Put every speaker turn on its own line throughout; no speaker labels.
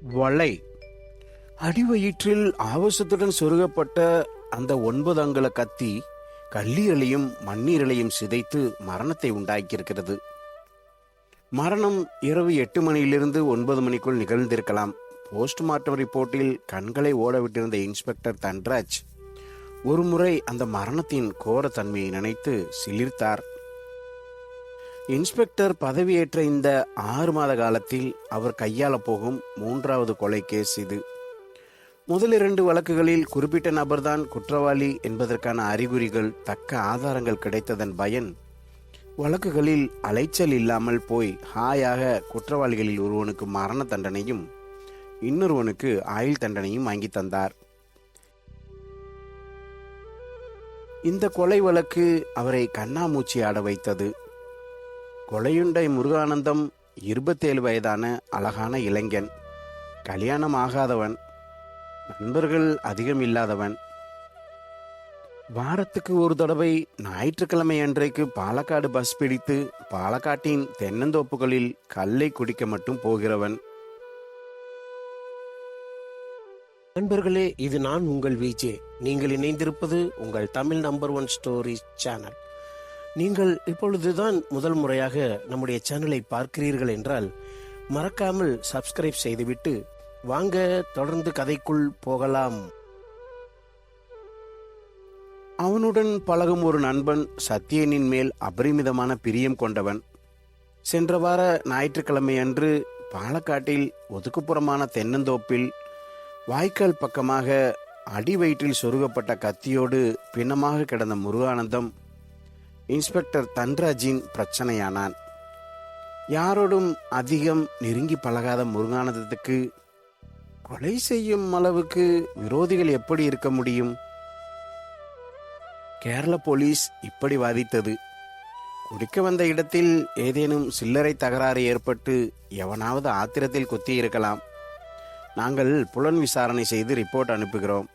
வளை. அடிவயிற்றில் ஆவேசத்துடன் சொருகப்பட்ட அந்த 9 அங்குல கத்தி கல்லீரலையும் மண்ணீரலையும் சிதைத்து மரணத்தை உண்டாக்கியிருக்கிறது. மரணம் இரவு 8 மணியிலிருந்து 9 மணிக்குள் நிகழ்ந்திருக்கலாம். போஸ்ட்மார்ட்டம் ரிப்போர்ட்டில் கண்களை ஓடவிட்டிருந்த இன்ஸ்பெக்டர் தன்ராஜ் ஒருமுறை அந்த மரணத்தின் கோர தன்மையை நினைத்து சிலிர்த்தார். இன்ஸ்பெக்டர் பதவியேற்ற இந்த 6 மாத காலத்தில் அவர் கையாள போகும் 3வது கொலை கேஸ் இது. முதல் 2 வழக்குகளில் குறிப்பிட்ட நபர்தான் குற்றவாளி என்பதற்கான அறிகுறிகள், தக்க ஆதாரங்கள் கிடைத்ததன் பயன் வழக்குகளில் அலைச்சல் இல்லாமல் போய் ஹாயாக குற்றவாளிகளில் ஒருவனுக்கு மரண தண்டனையும் இன்னொருவனுக்கு ஆயுள் தண்டனையும் வாங்கி தந்தார். இந்த கொலை வழக்கு அவரை கண்ணாமூச்சி ஆட வைத்தது. கொலையுண்டை முருகானந்தம் 27 வயதான அழகான இளைஞன், கல்யாணம் ஆகாதவன், நண்பர்கள் அதிகம் இல்லாதவன். வாரத்துக்கு ஒரு தடவை ஞாயிற்றுக்கிழமை அன்றைக்கு பாலக்காடு பஸ் பிடித்து பாலக்காட்டின் தென்னந்தோப்புகளில் கல்லை குடிக்க மட்டும் போகிறவன்.
நண்பர்களே, இது நான் உங்கள் விஜே. நீங்கள் இணைந்திருப்பது உங்கள் தமிழ் நம்பர் 1 ஸ்டோரி சேனல். நீங்கள் இப்பொழுதுதான் முதல் முறையாக நம்முடைய சேனலை பார்க்கிறீர்கள் என்றால் மறக்காமல் சப்ஸ்கிரைப் செய்துவிட்டு வாங்க தொடர்ந்து கதைக்குள் போகலாம்.
அவனுடன் பழகும் ஒரு நண்பன் சத்யனின் மேல் அபரிமிதமான பிரியம் கொண்டவன். சென்ற வார ஞாயிற்றுக்கிழமை அன்று பாலக்காட்டில் ஒதுக்குப்புறமான தென்னந்தோப்பில் வாய்க்கால் பக்கமாக அடிவயிற்றில் சொருகப்பட்ட கத்தியோடு பிணமாக கிடந்த முருகானந்தம் இன்ஸ்பெக்டர் தன்ராஜின் பிரச்சனையானான். யாரோடும் அதிகம் நெருங்கி பழகாத முருகானந்தத்துக்கு கொலை செய்யும் அளவுக்கு விரோதிகள் எப்படி இருக்க முடியும்? கேரள போலீஸ் இப்படி வாதித்தது. குடிக்க வந்த இடத்தில் ஏதேனும் சில்லறை தகராறு ஏற்பட்டு எவனாவது ஆத்திரத்தில் குத்தி இருக்கலாம். நாங்கள் புலன் விசாரணை செய்து ரிப்போர்ட் அனுப்புகிறோம்.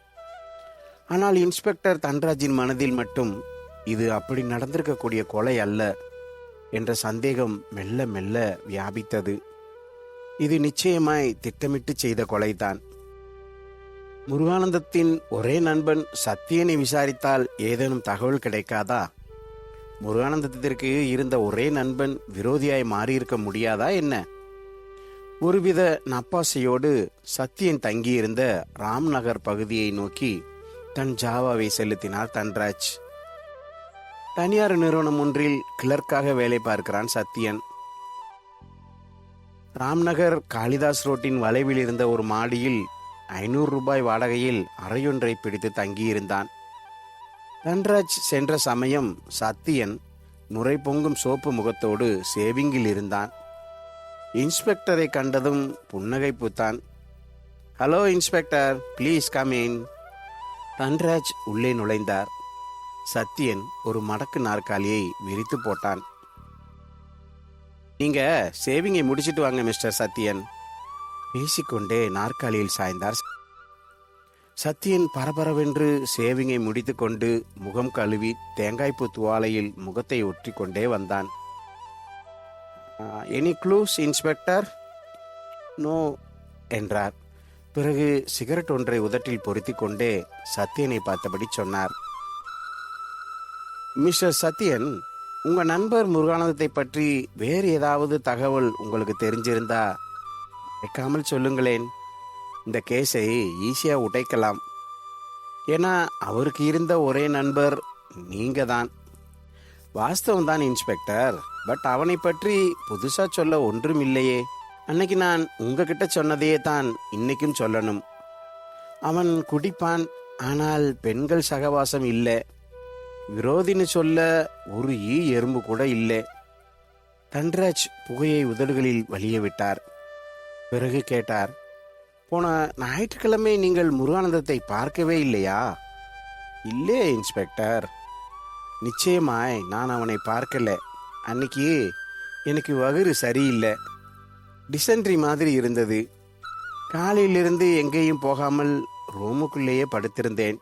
ஆனால் இன்ஸ்பெக்டர் தன்ராஜின் மனதில் மட்டும் இது அப்படி நடந்திருக்கக்கூடிய கொலை அல்ல என்ற சந்தேகம் மெல்ல மெல்ல வியாபித்தது. இது நிச்சயமாய் திட்டமிட்டு செய்த கொலைதான். முருகானந்தத்தின் ஒரே நண்பன் சத்யனை விசாரித்தால் ஏதேனும் தகவல் கிடைக்காதா? முருகானந்தத்திற்கு இருந்த ஒரே நண்பன் விரோதியாய் மாறியிருக்க முடியாதா என்ன? ஒருவித நப்பாசையோடு சத்யன் தங்கியிருந்த ராம்நகர் பகுதியை நோக்கி தன் ஜாவாவை செலுத்தினார் தன்ராஜ். தனியார் நிறுவனம் ஒன்றில் கிளர்க்காக வேலை பார்க்கிறான் சத்யன். ராம்நகர் காளிதாஸ் ரோட்டின் வளைவில் இருந்த ஒரு மாடியில் 500 ரூபாய் வாடகையில் அறையொன்றை பிடித்து தங்கியிருந்தான். தன்ராஜ் சென்ற சமயம் சத்யன் நுரை பொங்கும் சோப்பு முகத்தோடு சேவிங்கில் இருந்தான். இன்ஸ்பெக்டரை கண்டதும் புன்னகை Bhutan. Hello inspector, please come in. Dhanraj உள்ளே நுழைந்தார். சத்யன் ஒரு மடக்கு நாற்காலியை விரித்து போட்டான். நீங்க சேவிங்கை முடிச்சிட்டு வாங்க மிஸ்டர் சத்யன். பேசிக்கொண்டே நாற்காலியில் சாய்ந்தார். சத்யன் பரபரவென்று சேவிங்கை முடித்துக்கொண்டு முகம் கழுவி தேங்காய்பூ துவாலையில் முகத்தை ஒற்றி கொண்டே வந்தான். Any clues inspector? நோ என்றார். பிறகு சிகரெட் ஒன்றை உதட்டில் பொருத்தி கொண்டே சத்யனை பார்த்தபடி சொன்னார். மிஸ்டர் சத்யன், உங்க நண்பர் முருகானந்தத்தை பற்றி வேறு ஏதாவது தகவல் உங்களுக்கு தெரிஞ்சிருந்தா வைக்காமல் சொல்லுங்களேன். இந்த கேஸை ஈஸியா உடைக்கலாம். ஏன்னா அவருக்கு இருந்த ஒரே நண்பர் நீங்க தான். வாஸ்தவம் தான் இன்ஸ்பெக்டர், பட் அவனை பற்றி புதுசா சொல்ல ஒன்றும் இல்லையே. அன்னைக்கு நான் உங்ககிட்ட சொன்னதையே தான் இன்னைக்கும் சொல்லணும். அவன் குடிப்பான், ஆனால் பெண்கள் சகவாசம் இல்லை. விரோதின்னு சொல்ல ஒரு எறும்பு கூட இல்லை. தன்ராஜ் புகையை உதடுகளில் வலிய விட்டார். பிறகு கேட்டார், போன ஞாயிற்றுக்கிழமை நீங்கள் முருகானந்தத்தை பார்க்கவே இல்லையா? இல்லையே இன்ஸ்பெக்டர். நிச்சயமாய் நான் அவனை பார்க்கல. அன்னைக்கு எனக்கு வயிறு சரியில்லை, டிசென்ட்ரி மாதிரி இருந்தது. காலையிலிருந்து எங்கேயும் போகாமல் ரூமுக்குள்ளேயே படுத்திருந்தேன்.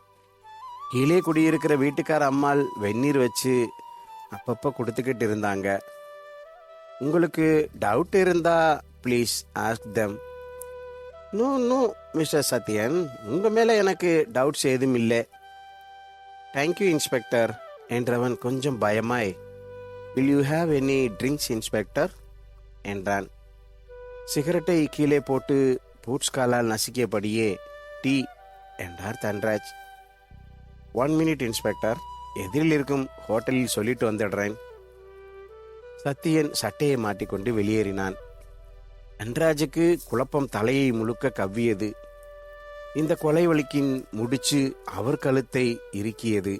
கீழே குடியிருக்கிற வீட்டுக்கார அம்மாள் வெந்நீர் வச்சு அப்பப்போ கொடுத்துக்கிட்டு இருந்தாங்க. உங்களுக்கு டவுட் இருந்தா please ask them. No no mister Sathyan, உங்க மேல எனக்கு டவுட்ஸ் ஏதும் இல்லை. தேங்க்யூ இன்ஸ்பெக்டர் என்றவன் கொஞ்சம் பயமாய், will you have any drinks inspector என்றான். சிகரெட்டை கீழே போட்டு பூட்ஸ் காலால் நசுக்கியபடியே டீ என்றார் தன்ராஜ். 1 மினிட் இன்ஸ்பெக்டர், எதிரில் இருக்கும் ஹோட்டலில் சொல்லிட்டு வந்துடுறேன். சத்தியன் சட்டையை மாட்டிக்கொண்டு வெளியேறினான். தன்ராஜுக்கு குழப்பம் தலையை முழுக்க கவ்வியது. இந்த கொலை வழக்கின் முடிச்சு அவர் கழுத்தை இறுக்கியது.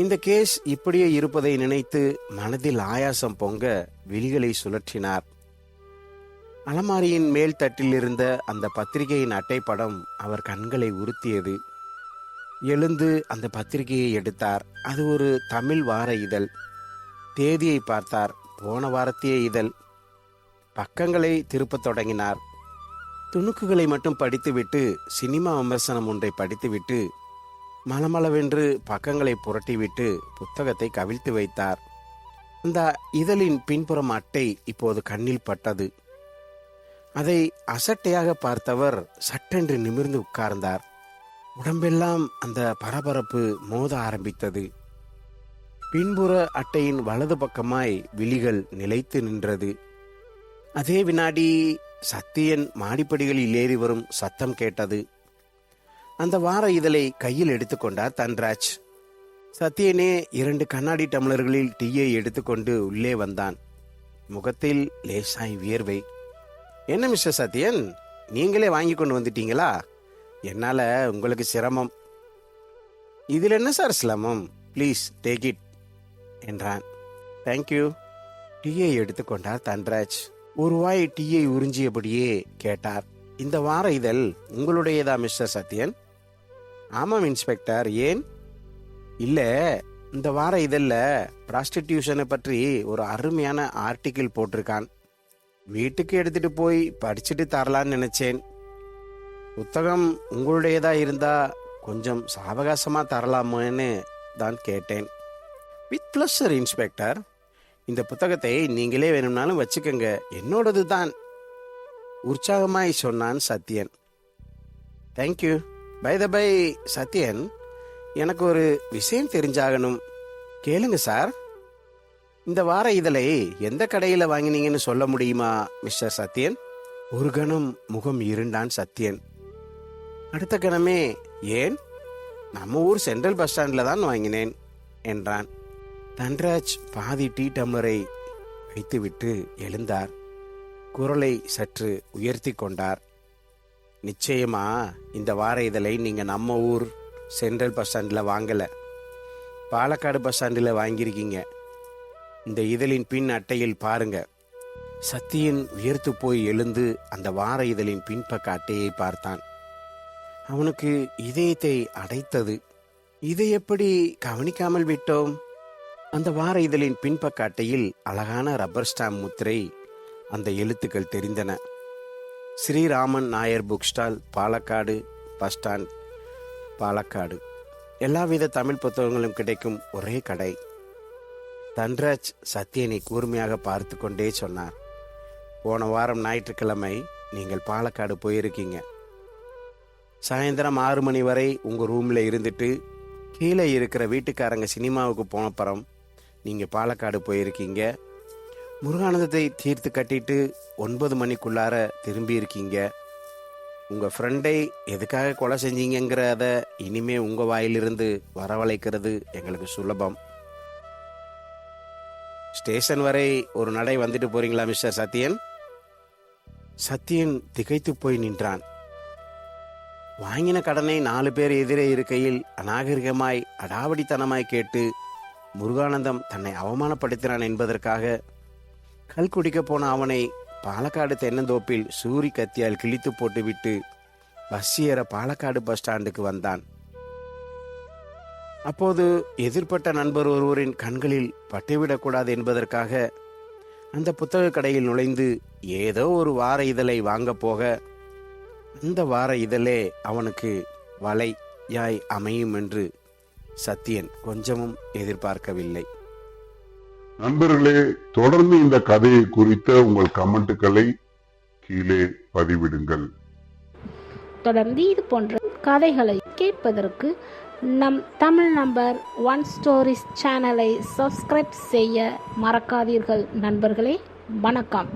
இந்த கேஸ் இப்படியே இருப்பதை நினைத்து மனதில் ஆயாசம் பொங்க விழிகளை சுழற்றினார். அலமாரியின் மேல் தட்டில் இருந்த அந்த பத்திரிகையின் அட்டைப்படம் அவர் கண்களை உறுத்தியது. எழுந்து அந்த பத்திரிகையை எடுத்தார். அது ஒரு தமிழ் வார இதழ். தேதியை பார்த்தார். போன வாரத்திய இதழ். பக்கங்களை திருப்பத் தொடங்கினார். துணுக்குகளை மட்டும் படித்துவிட்டு சினிமா விமர்சனம் ஒன்றை படித்துவிட்டு மலமளவென்று பக்கங்களை புரட்டிவிட்டு புத்தகத்தை கவிழ்த்து வைத்தார். அந்த இதழின் பின்புறம் அட்டை இப்போது கண்ணில் பட்டது. அதை அசட்டையாக பார்த்தவர் சட்டென்று நிமிர்ந்து உட்கார்ந்தார். உடம்பெல்லாம் அந்த பரபரப்பு மோத ஆரம்பித்தது. பின்புற அட்டையின் வலது பக்கமாய் விழிகள் நிலைத்து நின்றது. அதே வினாடி சத்தியன் மாடிப்படிகளில் ஏறி வரும் சத்தம் கேட்டது. அந்த வார இதழை கையில் எடுத்துக்கொண்டார் தன்ராஜ். சத்தியனே 2 கண்ணாடி டம்ளர்களில் டீயை எடுத்துக்கொண்டு உள்ளே வந்தான். முகத்தில் லேசாய் வியர்வை. என்ன மிஸ்டர் சத்யன், நீங்களே வாங்கி கொண்டு வந்துட்டீங்களா? என்னால உங்களுக்கு சிரமம். இதில் என்ன சார் சிரமம்? ப்ளீஸ் டேக் இட் என்றான். தேங்க்யூ. டீயை எடுத்துக்கொண்டார் தன்ராஜ். ஒரு வாய் டீயை உறிஞ்சியபடியே கேட்டார், இந்த வார இதழ் உங்களுடையதா மிஸ்டர் சத்யன்? ஆமாம் இன்ஸ்பெக்டர். ஏன்? இல்ல, இந்த வார இதழ்ல ப்ராஸ்டிடியூஷனை பற்றி ஒரு அருமையான ஆர்டிக்கிள் போட்டிருக்கான். வீட்டுக்கு எடுத்துட்டு போய் படிச்சுட்டு தரலான்னு நினைச்சேன். புத்தகம் உங்களுடையதா இருந்தா கொஞ்சம் சாவகாசமா தரலாமோன்னு தான் கேட்டேன். With pleasure inspector. இந்த புத்தகத்தை நீங்களே வேணும்னாலும் வச்சுக்கோங்க, என்னோடது தான் உற்சாகமாய் சொன்னான் Sathyan. Thank you. By the by Sathyan, எனக்கு ஒரு விஷயம் தெரிஞ்சாகணும். கேளுங்க சார். இந்த வார இதழை எந்த கடையில் வாங்கினீங்கன்னு சொல்ல முடியுமா மிஸ்டர் சத்யன்? ஒரு கணம் முகம் இருண்டான் சத்யன். அடுத்த கணமே, ஏன், நம்ம ஊர் சென்ட்ரல் பஸ் ஸ்டாண்டில் தான் வாங்கினேன் என்றான். தன்ராஜ் பாதி டீ டம்ளரை வைத்துவிட்டு எழுந்தார். குரலை சற்று உயர்த்தி கொண்டார். நிச்சயமா இந்த வார இதழை நீங்க நம்ம ஊர் சென்ட்ரல் பஸ் ஸ்டாண்டில் வாங்கல, பாலக்காடு பஸ் ஸ்டாண்டில் வாங்கியிருக்கீங்க. இந்த இதழின் பின் அட்டையில் பாருங்க. சத்தியன் உயர்த்து போய் எழுந்து அந்த வார இதழின் பின்பக்க அட்டையை பார்த்தான். அவனுக்கு இதயத்தை அடைத்தது. இதை எப்படி கவனிக்காமல் விட்டோம்? அந்த வார இதழின் பின்பக்க அட்டையில் அழகான ரப்பர் ஸ்டாம்ப் முத்திரை, அந்த எழுத்துக்கள் தெரிந்தன. Sriraman Nair book stall, Palakkad bus stand, Palakkad. எல்லாவித தமிழ் புத்தகங்களும் கிடைக்கும் ஒரே கடை. தன்ராஜ் சத்யனை கூர்மையாக பார்த்து கொண்டே சொன்னார், போன வாரம் ஞாயிற்றுக்கிழமை நீங்கள் பாலக்காடு போயிருக்கீங்க. சாயந்தரம் 6 மணி வரை உங்கள் ரூமில் இருந்துட்டு கீழே இருக்கிற வீட்டுக்காரங்க சினிமாவுக்கு போனப்புறம் நீங்கள் பாலக்காடு போயிருக்கீங்க. முருகானந்தத்தை தீர்த்து கட்டிட்டு 9 மணிக்குள்ளார திரும்பி இருக்கீங்க. உங்கள் ஃப்ரெண்டை எதுக்காக கொலை செஞ்சீங்கிறத இனிமே உங்கள் வாயிலிருந்து வரவழைக்கிறது எங்களுக்கு சுலபம். ஸ்டேஷன் வரை ஒரு நடை வந்துட்டு போறீங்களா மிஸ்டர் சத்யன்? சத்யன் திகைத்து போய் நின்றான். வாங்கின கடனை 4 பேர் எதிரே இருக்கையில் அநாகரிகமாய் அடாவடித்தனமாய் கேட்டு முருகானந்தம் தன்னை அவமானப்படுத்தினான் என்பதற்காக கல் குடிக்க போன அவனை பாலக்காடு தென்னந்தோப்பில் சூரி கத்தியால் கிழித்து போட்டுவிட்டு பஸ் ஏற பாலக்காடு பஸ் ஸ்டாண்டுக்கு வந்தான். அப்போது எதிர்பட்ட நண்பர் ஒருவரின் கண்களில் பட்டுவிடக்கூடாது என்பதற்காக அந்த புத்தக கடையில் நுழைந்து ஏதோ ஒரு வார இதழை வாங்க போக அந்த வார இதழே அவனுக்கு வலையாய் அமையும் என்று சத்யன் கொஞ்சமும் எதிர்பார்க்கவில்லை.
நண்பர்களே, தொடர்ந்து இந்த கதையை குறித்த உங்கள் கமெண்ட்டுகளை கீழே பதிவிடுங்கள்.
தொடர்ந்து இது போன்ற கதைகளை கேட்பதற்கு நம் தமிழ் நம்பர் 1 ஸ்டோரிஸ் சேனலை சப்ஸ்கிரைப் செய்ய மறக்காதீர்கள் நண்பர்களே. வணக்கம்.